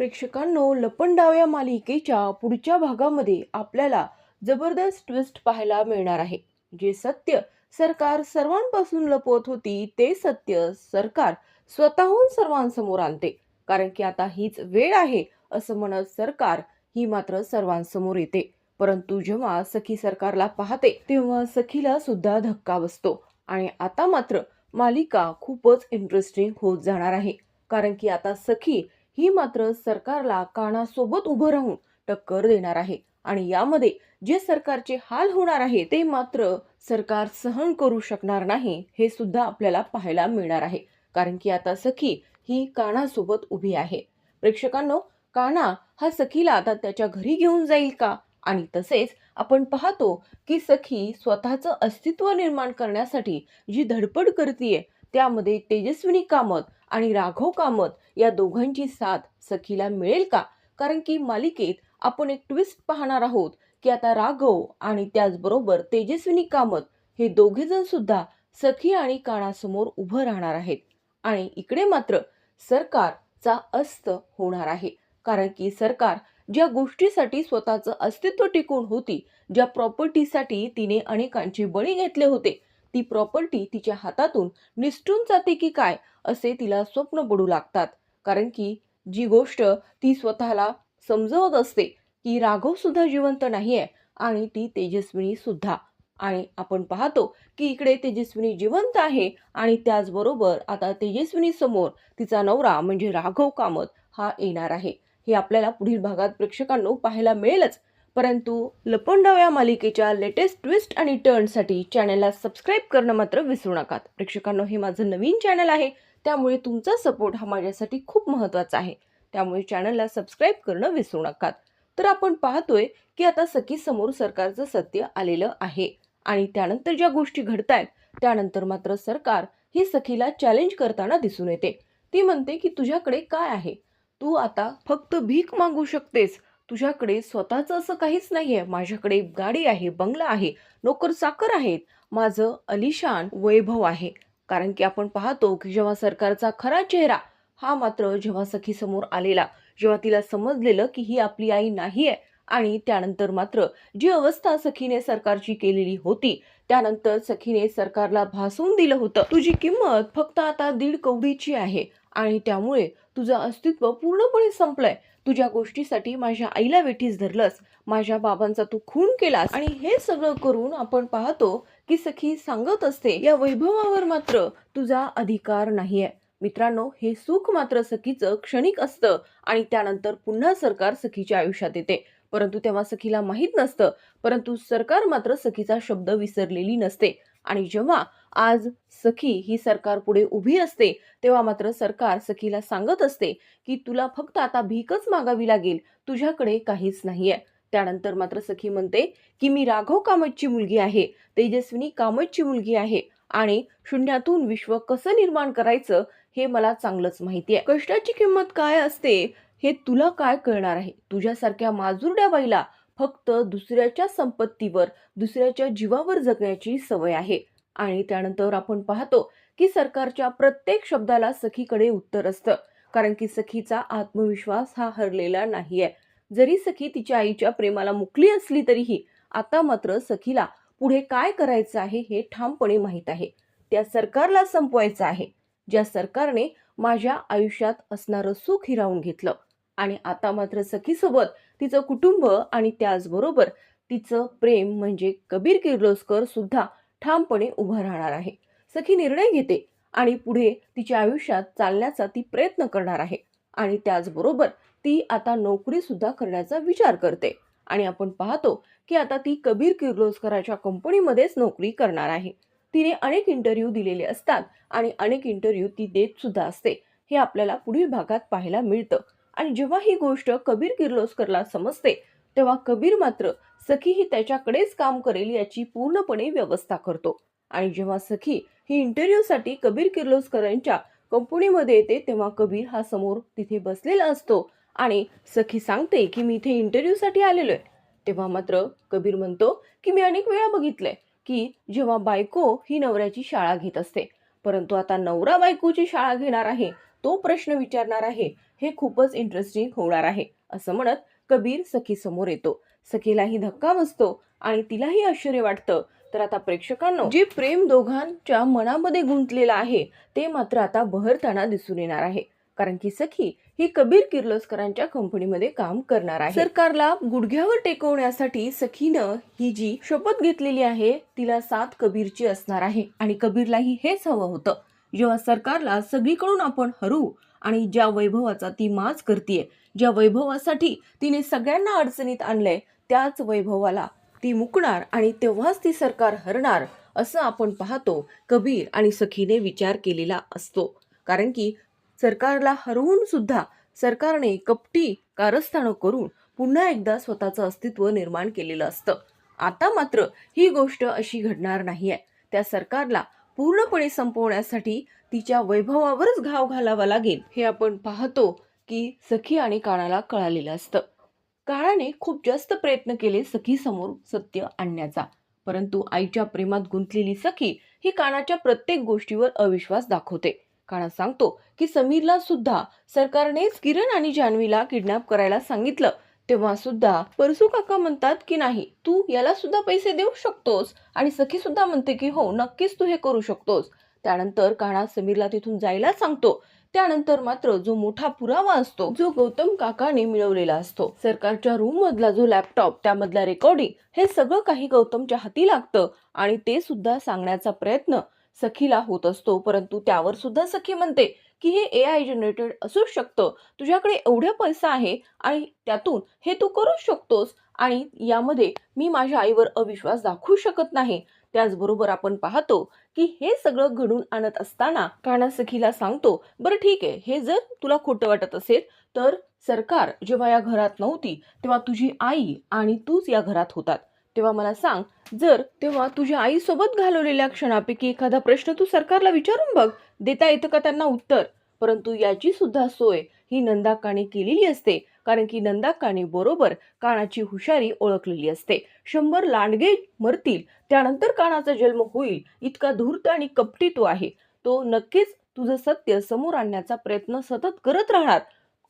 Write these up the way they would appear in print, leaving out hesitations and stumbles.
प्रेक्षकांनो, लपंडाव या मालिकेच्या पुढच्या भागामध्ये आपल्याला जबरदस्त ट्विस्ट पाहायला मिळणार आहे. जे सत्य सरकार सर्वांपासून लपवत होती ते सत्य सरकार स्वतःहून सर्वांसमोर आणते. कारण की आता हीच वेळ आहे असं म्हणत सरकार ही मात्र सर्वांसमोर येते. परंतु जेव्हा सखी सरकारला पाहते तेव्हा सखीला सुद्धा धक्का बसतो. आणि आता मात्र मालिका खूपच इंटरेस्टिंग होत जाणार आहे. कारण की आता सखी ही मात्र सरकारला कानासोबत उभं राहून टक्कर देणार आहे. आणि यामध्ये जे सरकारचे हाल होणार आहे ते मात्र सरकार सहन करू शकणार नाही हे सुद्धा आपल्याला पाहायला मिळणार आहे. कारण की आता सखी ही कानासोबत उभी आहे. प्रेक्षकांनो, काना हा सखीला आता त्याच्या घरी घेऊन जाईल का? आणि तसेच आपण पाहतो की सखी स्वतःचं अस्तित्व निर्माण करण्यासाठी जी धडपड करतीये त्यामध्ये तेजस्विनी कामत आणि राघव कामत या दोघांची साथ सखीला मिळेल का? कारण की मालिकेत आपण एक ट्विस्ट पाहणार आहोत की आता राघव आणि त्याचबरोबर तेजस्विनी कामत हे दोघे जण सुद्धा सखी आणि कानासमोर उभं राहणार आहेत. आणि इकडे मात्र सरकारचा अस्त होणार आहे. कारण की सरकार ज्या गोष्टीसाठी स्वतःचं अस्तित्व टिकून होती, ज्या प्रॉपर्टीसाठी तिने अनेकांचे बळी घेतले होते, ती प्रॉपर्टी तिच्या हातातून निसटून जाते की काय असे तिला स्वप्न पडू लागतात. कारण की जी गोष्ट ती स्वतःला समजवत असते की राघव सुद्धा जिवंत नाहीये आणि ती तेजस्विनी सुद्धा. आणि आपण पाहतो की इकडे तेजस्विनी जिवंत आहे आणि त्याचबरोबर आता तेजस्विनी समोर तिचा नवरा म्हणजे राघव कामत हा येणार आहे. हे आपल्याला पुढील भागात प्रेक्षकांनो पाहायला मिळेलच. परंतु लपंडाव या मालिकेच्या लेटेस्ट ट्विस्ट आणि टर्नसाठी चॅनलला सबस्क्राईब करणं मात्र विसरू नका. प्रेक्षकांनो, हे माझं नवीन चॅनल आहे, त्यामुळे तुमचा सपोर्ट हा माझ्यासाठी खूप महत्त्वाचा आहे. त्यामुळे चॅनलला सबस्क्राईब करणं विसरू नका. तर आपण पाहतोय की आता सखी समोर सरकारचं सत्य आलेलं आहे. आणि त्यानंतर ज्या गोष्टी घडतायत त्यानंतर मात्र सरकार ही सखीला चॅलेंज करताना दिसून येते. ती म्हणते की तुझ्याकडे काय आहे? तू आता फक्त भीक मागू शकतेस. तुझ्याकडे स्वतःचं असं काहीच नाहीये. माझ्याकडे गाडी आहे, बंगला आहे, नोकर चाकर आहेत, माझं अलिशान वैभव आहे. कारण की आपण पाहतो की जेव्हा सरकारचा खरा चेहरा हा मात्र जेव्हा सखी समोर आलेला, जेव्हा तिला समजलेलं की ही आपली आई नाहीये आणि त्यानंतर मात्र जी अवस्था सखीने सरकारची केलेली होती, त्यानंतर सखीने सरकारला भासवून दिलं होतं, तुझी किंमत फक्त आता 1.5 कवडीची आहे आणि त्यामुळे तुझं अस्तित्व पूर्णपणे संपलंय. तुझ्या गोष्टीसाठी माझ्या आईला वेठीस धरलंस, माझ्या बाबांचा तू खून केलास आणि हे सगळं करून आपण पाहतो की सखी सांगत असते या वैभवावर मात्र तुझा अधिकार नाहीये. मित्रांनो, हे सुख मात्र सखीचं क्षणिक असतं आणि त्यानंतर पुन्हा सरकार सखीच्या आयुष्यात येते. परंतु तेव्हा सखीला माहीत नसतं. परंतु सरकार मात्र सखीचा शब्द विसरलेली नसते. आणि जेव्हा आज सखी ही सरकार पुढे उभी असते तेव्हा मात्र सरकार सखीला सांगत असते की तुला फक्त आता भीकच मागावी लागेल, तुझ्याकडे काहीच नाहीये. त्यानंतर मात्र सखी म्हणते की मी राघव कामतची मुलगी आहे, तेजस्विनी कामतची मुलगी आहे आणि शून्यातून विश्व कसं निर्माण करायचं हे मला चांगलंच माहिती आहे. कष्टाची किंमत काय असते हे तुला काय कळणार आहे? तुझ्यासारख्या माजुरड्या बाईला फक्त दुसऱ्याच्या संपत्तीवर, दुसऱ्याच्या जीवावर जगण्याची सवय आहे. आणि त्यानंतर आपण पाहतो की सरकारच्या प्रत्येक शब्दाला सखीकडे उत्तर असतं. कारण की सखीचा आत्मविश्वास हा हरलेला नाहीये. जरी सखी तिच्या आईच्या प्रेमाला मुकली असली तरीही आता मात्र सखीला पुढे काय करायचं आहे हे ठामपणे माहीत आहे. त्या सरकारला संपवायचं आहे, ज्या सरकारने माझ्या आयुष्यात असणारं सुख हिरावून घेतलं. आणि आता मात्र सखीसोबत तिचं कुटुंब आणि त्याचबरोबर तिचं प्रेम म्हणजे कबीर किर्लोस्कर सुद्धा ठामपणे उभं राहणार आहे. सखी निर्णय घेते आणि पुढे तिच्या आयुष्यात चालण्याचा ती प्रयत्न करणार आहे. आणि त्याचबरोबर ती आता नोकरी सुद्धा करण्याचा विचार करते. आणि आपण पाहतो की आता ती कबीर किर्लोस्कराच्या कंपनीमध्येच नोकरी करणार आहे. तिने अनेक इंटरव्ह्यू दिलेले असतात आणि अनेक इंटरव्ह्यू ती देत सुद्धा असते. हे आपल्याला पुढील भागात पाहायला मिळतं. आणि जेव्हा ही गोष्ट कबीर किर्लोस्करला समजते तेव्हा कबीर मात्र सखी ही त्याच्याकडेच काम करेल याची पूर्णपणे व्यवस्था करतो. आणि जेव्हा सखी ही इंटरव्ह्यूसाठी कबीर किर्लोस्करांच्या कंपनीमध्ये येते तेव्हा कबीर हा समोर तिथे बसलेला असतो आणि सखी सांगते की मी इथे इंटरव्ह्यूसाठी आलेलो आहे. तेव्हा मात्र कबीर म्हणतो की मी अनेक वेळा बघितलंय की जेव्हा बायको ही नवऱ्याची शाळा घेत असते, परंतु आता नवरा बायकोची शाळा घेणार आहे, तो प्रश्न विचारणार आहे, हे खूपच इंटरेस्टिंग होणार आहे, असं म्हणत कबीर सखी समोर येतो. सखीलाही धक्का बसतो आणि तिलाही आश्चर्य वाटतं. तर आता प्रेक्षकांनो, जे प्रेम दोघांच्या मनामध्ये गुंतलेलं आहे ते मात्र आता बहरताना दिसून येणार आहे. कारण की सखी ही कबीर किर्लोस्करांच्या कंपनीमध्ये काम करणार आहे. सरकारला गुडघ्यावर टेकवण्यासाठी सखीनं ही जी शपथ घेतलेली आहे तिला साथ कबीरची असणार आहे आणि कबीरलाही हेच हवं होतं. जेव्हा सरकारला सगळीकडून आपण हरू आणि ज्या वैभवाचा ती माज करतीये, ज्या वैभवासाठी तिने सगळ्यांना अडचणीत आणलंय, त्याच वैभवाला ती मुकणार आणि तेव्हाच ती सरकार हरणार, असं आपण पाहतो कबीर आणि सखीने विचार केलेला असतो. कारण की सरकारला हरवून सुद्धा सरकारने कपटी कारस्थानं करून पुन्हा एकदा स्वतःचं अस्तित्व निर्माण केलेलं असतं. आता मात्र ही गोष्ट अशी घडणार नाहीये. त्या सरकारला पूर्णपणे संपवण्यासाठी तिच्या वैभवावरच घाव घालावा लागेल, हे आपण पाहतो की सखी आणि काणाला कळालेलं असतं. काळाने खूप जास्त प्रयत्न केले सखी समोर सत्य आणण्याचा, परंतु आईच्या प्रेमात गुंतलेली सखी ही कानाच्या प्रत्येक गोष्टीवर अविश्वास दाखवते. काना सांगतो की समीरला सुद्धा सरकारनेच किरण आणि जान्हवीला किडनॅप करायला सांगितलं. तेव्हा सुद्धा परसू काका म्हणतात की नाही, तू याला सुद्धा पैसे देऊ शकतोस, आणि सखी सुद्धा म्हणते की हो नक्कीच तू हे करू शकतोस. त्यानंतर काना समीरला तिथून जायला सांगतो. त्यानंतर मात्र जो मोठा पुरावा असतो, जो गौतम काकाने मिळवलेला असतो, सरकारच्या रूम मधला जो लॅपटॉप, त्यामधला रेकॉर्डिंग, हे सगळं काही गौतमच्या हाती लागतं आणि ते सुद्धा सांगण्याचा प्रयत्न सखीला होत असतो. परंतु त्यावर सुद्धा सखी म्हणते की हे AI जनरेटेड असू शकतं, तुझ्याकडे एवढा पैसा आहे आणि त्यातून हे तू करू शकतोस, आणि यामध्ये मी माझ्या आईवर अविश्वास दाखवू शकत नाही. त्याचबरोबर आपण पाहतो की हे सगळं घडून आणत असताना काना सखीला सांगतो, बरं ठीक आहे, हे जर तुला खोटं वाटत असेल तर सरकार जेव्हा या घरात नव्हती तेव्हा तुझी आई आणि तूच या घरात होतात. तेव्हा मला सांग, जर तेव्हा तुझ्या आईसोबत घालवलेल्या क्षणापैकी एखादा प्रश्न तू सरकारला विचारून बघ, देता येतं का त्यांना उत्तर. परंतु याची सुद्धा सोय ही नंदाकाने केलेली असते, कारण की नंदाकाने बरोबर कानाची हुशारी ओळखलेली असते. 100 लांडगे मरतील त्यानंतर कानाचा जन्म होईल, इतका धूर्त आणि कपटी तो आहे. तो नक्कीच तुझं सत्य समोर आणण्याचा प्रयत्न सतत करत राहणार.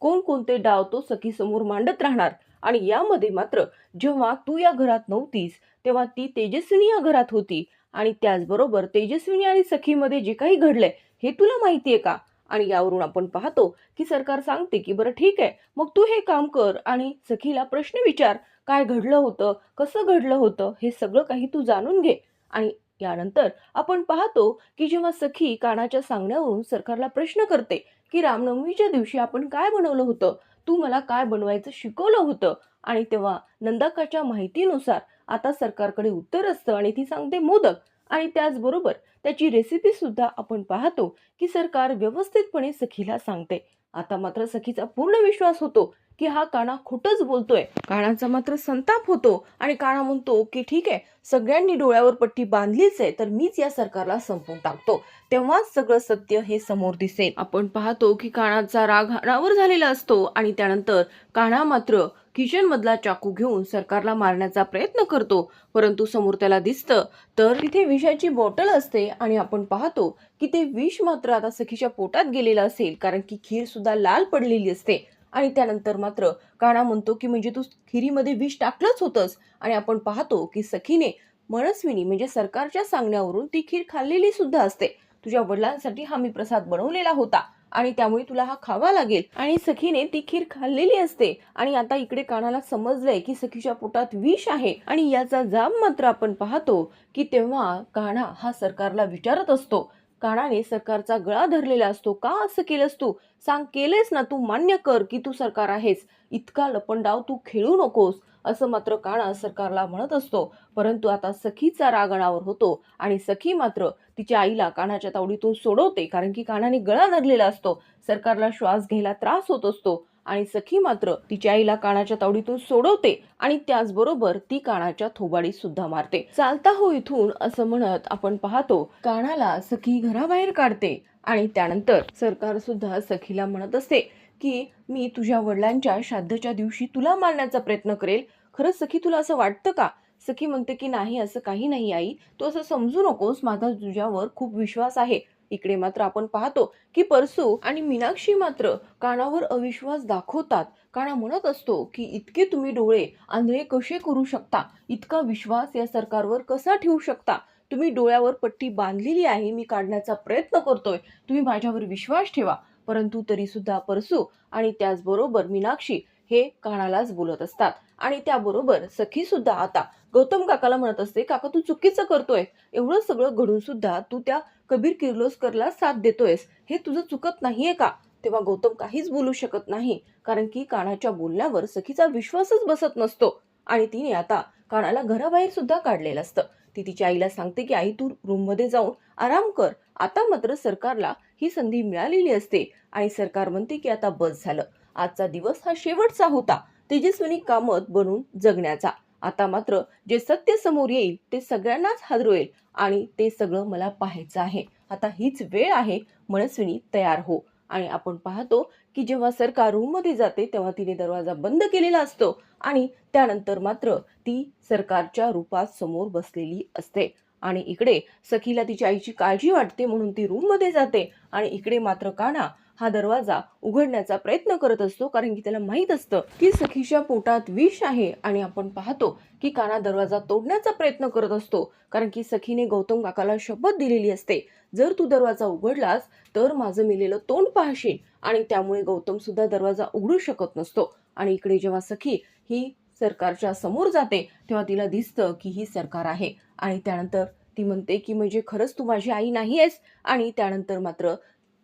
कोणकोणते डाव तो सखी समोर मांडत राहणार. आणि यामध्ये मात्र जेव्हा तू या घरात नव्हतीस तेव्हा ती तेजस्विनी या घरात होती, आणि त्याचबरोबर तेजस्विनी आणि सखीमध्ये जे काही घडलंय हे तुला माहितीये का. आणि यावरून आपण पाहतो की सरकार सांगते की बरं ठीक आहे, मग तू हे काम कर आणि सखीला प्रश्न विचार, काय घडलं होतं, कसं घडलं होतं, हे सगळं काही तू जाणून घे. आणि यानंतर आपण पाहतो की जेव्हा सखी कानाच्या सांगण्यावरून सरकारला प्रश्न करते की रामनवमीच्या दिवशी आपण काय बनवलं होतं, तू मला काय बनवायचं शिकवलं होतं, आणि तेव्हा नंदाकाच्या माहितीनुसार आता सरकारकडे उत्तर असतं आणि ती सांगते मोदक. आणि त्याचबरोबर त्याची रेसिपी सुद्धा आपण पाहतो की सरकार व्यवस्थितपणे सखीला सांगते. आता मात्र सखीचा पूर्ण विश्वास होतो की हा काना खोटंच बोलतोय. कानाचा मात्र संताप होतो आणि काना म्हणतो की ठीक आहे, सगळ्यांनी डोळ्यावर पट्टी बांधलीच आहे तर मीच या सरकारला संपवून टाकतो, तेव्हाच सगळं सत्य हे समोर दिसेल. आपण पाहतो की कानाचा राग हाडावर झालेला असतो आणि त्यानंतर काना मात्र किचन मधला चाकू घेऊन सरकारला मारण्याचा प्रयत्न करतो. परंतु समोर त्याला दिसतं तर तिथे विषाची बॉटल असते आणि आपण पाहतो की ते विष मात्र आता सखीच्या पोटात गेलेलं असेल, कारण की खीर सुद्धा लाल पडलेली असते. आणि त्यानंतर मात्र काना म्हणतो की म्हणजे तू खिरीमध्ये विष टाकलंच होतंस. आणि आपण पाहतो की सखीने मनस्विनी म्हणजे सरकारच्या सांगण्यावरून ती खीर खाल्लेली सुद्धा असते. तुझ्या वडिलांसाठी हा मी प्रसाद बनवलेला होता आणि त्यामुळे तुला हा खावा लागेल. आणि सखीने ती खीर खाल्लेली असते आणि आता इकडे कानाला समजलंय की सखीच्या पोटात विष आहे. आणि याचा जाब मात्र आपण पाहतो की तेव्हा कान्हा हा सरकारला विचारत असतो. कानाने सरकारचा गळा धरलेला असतो. का असं केलंस तू, सांग, केलेस ना तू, मान्य कर की तू सरकार आहेस, इतका लपंडाव तू खेळू नकोस, असं मात्र काना सरकारला म्हणत असतो. परंतु आता सखीचा राग अनावर होतो आणि सखी मात्र तिच्या आईला कानाच्या तावडीतून सोडवते, कारण की कानाने गळा धरलेला असतो, सरकारला श्वास घ्यायला त्रास होत असतो. आणि सखी मात्र तिच्या आईला कानाच्या तावडीतून सोडवते आणि त्याचबरोबर ती कानाच्या थोबाडीत सुद्धा मारते. चालता हो इथून, असं म्हणत आपण पाहतो कानाला सखी घराबाहेर काढते. आणि त्यानंतर सरकार सुद्धा सखीला म्हणत असते की मी तुझ्या वडिलांच्या श्राद्धच्या दिवशी तुला मारण्याचा प्रयत्न करेल. खरंच सखी तुला असं वाटतं का. सखी म्हणते की नाही, असं काही नाही आई, तू असं समजू नकोस, माझा तुझ्यावर खूप विश्वास आहे. इकडे मात्र आपण पाहतो की परसू आणि मीनाक्षी मात्र कानावर अविश्वास दाखवतात. काना म्हणत असतो की इतके तुम्ही डोळे आंधळे कसे करू शकता, इतका विश्वास या सरकारवर कसा ठेवू शकता, तुम्ही डोळ्यावर पट्टी बांधलेली आहे, मी काढण्याचा प्रयत्न करतोय, तुम्ही माझ्यावर विश्वास ठेवा. परंतु तरी सुद्धा परसू आणि त्याचबरोबर मीनाक्षी हे कानालाच बोलत असतात. आणि त्याबरोबर सखी सुद्धा आता गौतम काकाला म्हणत असते, काका तू चुकीचं करतोय, एवढं सगळं घडून सुद्धा तू त्या कबीर किर्लोस्करला साथ देतोयस, हे तुझं चुकत नाहीये का? तेव्हा गौतम काहीच बोलू शकत नाही, कारण की कानाच्या बोलण्यावर सखीचा विश्वासच बसत नसतो. आणि तिने आता कानाला घराबाहेर सुद्धा काढलेलं असतं. ती तिच्या आईला सांगते की आई तू रूम मध्ये जाऊन आराम कर. आता मात्र सरकारला ही संधी मिळालेली असते आणि सरकार म्हणते की आता बस झालं, आजचा दिवस हा शेवटचा होता तेजस्विनी कामत बनून जगण्याचा. आता मात्र जे सत्य समोर येईल ते सगळ्यांनाच हादरवेल आणि ते सगळं मला पाहायचं आहे. आता हीच वेळ आहे, मनस्विनी तयार हो. आणि आपण पाहतो की जेव्हा सरकार रूम मध्ये जाते तेव्हा तिने दरवाजा बंद केलेला असतो आणि त्यानंतर मात्र ती सरकारच्या रूपात समोर बसलेली असते. आणि इकडे सखीला तिच्या आईची काळजी वाटते म्हणून ती रूम मध्ये जाते आणि इकडे मात्र कान्हा हा दरवाजा उघडण्याचा प्रयत्न करत असतो, कारण की त्याला माहित असतं की सखीच्या पोटात विष आहे. आणि आपण पाहतो की कान्हा दरवाजा तोडण्याचा प्रयत्न करत असतो, कारण की सखीने गौतम काकाला शपथ दिलेली असते, जर तू दरवाजा उघडलास तर माझं मेलेलं तोंड पाहशील. आणि त्यामुळे गौतम सुद्धा दरवाजा उघडू शकत नसतो. आणि इकडे जेव्हा सखी ही सरकारच्या समोर जाते तेव्हा तिला दिसतं की ही सरकार आहे. आणि त्यानंतर ती म्हणते की म्हणजे खरंच तू माझी आई नाही आहेस. आणि त्यानंतर मात्र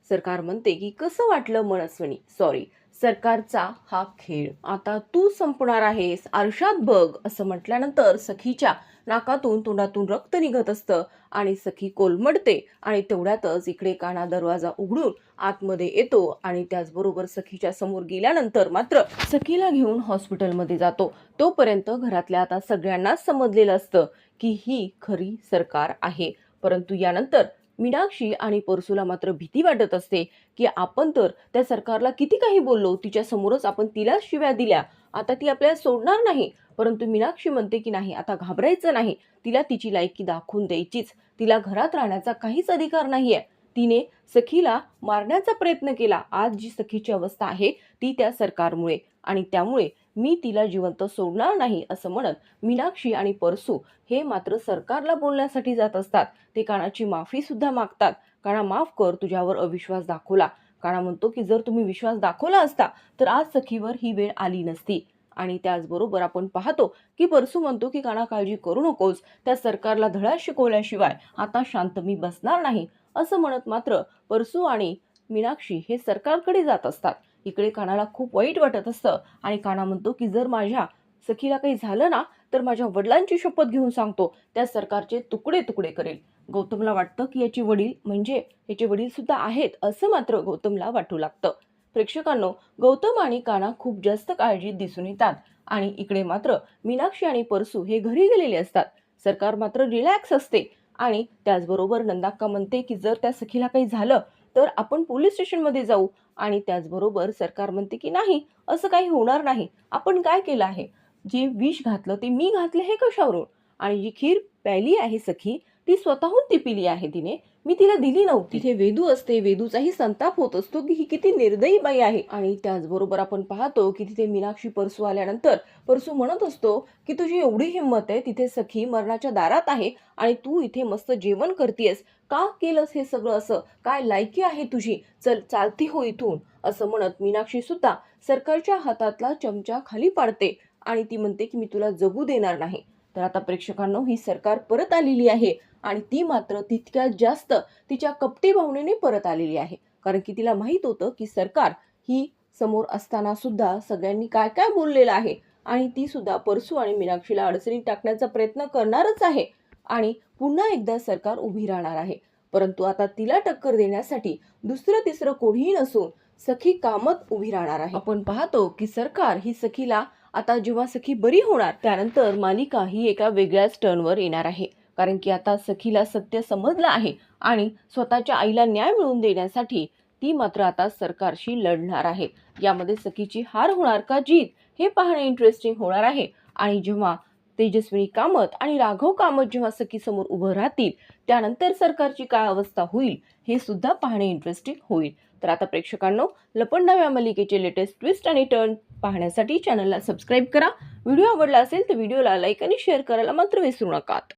सरकार म्हणते की कसं वाटलं मनस्विनी, सॉरी, सरकारचा हा खेळ आता तू संपणार आहेस, आरशात बघ, असं म्हटल्यानंतर सखीच्या नाकातून तोंडातून रक्त निघत असतं आणि सखी कोलमडते. आणि तेवढ्यातच इकडे कान्हा दरवाजा उघडून आतमध्ये येतो आणि त्याचबरोबर सखीच्या समोर गेल्यानंतर मात्र सखीला घेऊन हॉस्पिटलमध्ये जातो. तोपर्यंत घरातल्या आता सगळ्यांनाच समजलेलं असतं की ही खरी सरकार आहे. परंतु यानंतर मीनाक्षी आणि परसूला मात्र भीती वाटत असते की आपण तर त्या सरकारला किती काही बोललो, तिच्या समोरच आपण तिला शिव्या दिल्या, आता ती आपल्याला सोडणार नाही. परंतु मीनाक्षी म्हणते की नाही, आता घाबरायचं नाही, तिला तिची लायकी दाखवून द्यायचीच, तिला घरात राहण्याचा काहीच अधिकार नाहीये. तिने सखीला मारण्याचा प्रयत्न केला, आज जी सखीची अवस्था आहे ती त्या सरकारमुळे, आणि त्यामुळे मी तिला जिवंत सोडणार नाही, असं म्हणत मीनाक्षी आणि परसू हे मात्र सरकारला बोलण्यासाठी जात असतात. ते कानाची माफी सुद्धा मागतात. काना माफ कर, तुझ्यावर अविश्वास दाखवला. काना म्हणतो की जर तुम्ही विश्वास दाखवला असता तर आज सखीवर ही वेळ आली नसती. आणि त्याचबरोबर आपण पाहतो की परसू म्हणतो की काना काळजी करू नकोस, त्या सरकारला धडा शिकवल्याशिवाय आता शांत मी बसणार नाही, असं म्हणत मात्र परसू आणि मीनाक्षी हे सरकारकडे जात असतात. इकडे कानाला खूप वाईट वाटत असतं आणि काना म्हणतो की जर माझ्या सखीला काही झालं ना तर माझ्या वडिलांची शपथ घेऊन सांगतो, त्या सरकारचे तुकडे तुकडे करेल. गौतमला वाटतं की याचे वडील सुद्धा आहेत, असं मात्र गौतमला वाटू लागतं. प्रेक्षकांनो, गौतम आणि काना खूप जास्त काळजीत दिसून येतात आणि इकडे मात्र मीनाक्षी आणि परसू हे घरी गेलेले असतात. सरकार मात्र रिलॅक्स असते आणि त्याचबरोबर नंदाक्का म्हणते की जर त्या सखीला काही झालं तर आपण पोलीस स्टेशनमध्ये जाऊ. आणि त्याचबरोबर सरकार म्हणते की नाही, असं काही होणार नाही, आपण काय केलं आहे, जे विष घातलं ते मी घातले हे कशावरून, आणि जी खीर प्यायली आहे सखी ती स्वतःहून ती पिली आहे तिने, मी तिला दिली नव्हती. तिथे वेदू असते, वेदूचाही संताप होत असतो की ही किती निर्दयी बाई आहे. आणि त्याचबरोबर आपण पाहतो की तिथे मीनाक्षी परसू आल्यानंतर परसू म्हणत असतो की तुझी एवढी हिंमत आहे, तिथे सखी मरणाच्या दारात आहे आणि तू इथे मस्त जेवण करतेस, का केलंस हे सगळं, असं काय लायकी आहे तुझी, चल चालती हो इथून, असं म्हणत मीनाक्षी सुद्धा सरकारच्या हातातला चमचा खाली पाडते आणि ती म्हणते की मी तुला जगू देणार नाही. तर आता प्रेक्षकांनो, ही सरकार परत आलेली आहे आणि ती मात्र तितक्यात जास्त तिच्या कपटी भावनेने परत आलेली आहे, कारण की तिला माहित होतं की सरकार ही समोर असताना सुद्धा सगळ्यांनी काय काय बोललेलं आहे आणि ती सुद्धा परसू आणि मीनाक्षीला अडचणीत टाकण्याचा प्रयत्न करणारच आहे आणि पुन्हा एकदा सरकार उभी राहणार आहे. परंतु आता तिला टक्कर देण्यासाठी दुसरं तिसरं कोणीही नसून सखी कामत उभी राहणार आहे. आपण पाहतो की सरकार ही सखीला आता जेव्हा सखी बरी होणार त्यानंतर मालिका ही एका वेगळ्याच टर्नवर येणार आहे, कारण की आता सखीला सत्य समजलं आहे आणि स्वतःच्या आईला न्याय मिळवून देण्यासाठी ती मात्र आता सरकारशी लढणार आहे. यामध्ये सखीची हार होणार का जीत हे पाहणे इंटरेस्टिंग होणार आहे. आणि जेव्हा तेजस्विनी कामत आणि राघव कामत जेव्हा सखीसमोर उभं राहतील त्यानंतर सरकारची काय अवस्था होईल हे सुद्धा पाहणे इंटरेस्टिंग होईल. तर आता प्रेक्षकांनो, लपंडाव या मालिकेचे लेटेस्ट ट्विस्ट आणि टर्न पाहण्यासाठी चॅनलला सबस्क्राईब करा. व्हिडिओ आवडला असेल तर व्हिडिओला लाईक आणि शेअर करायला मात्र विसरू नका.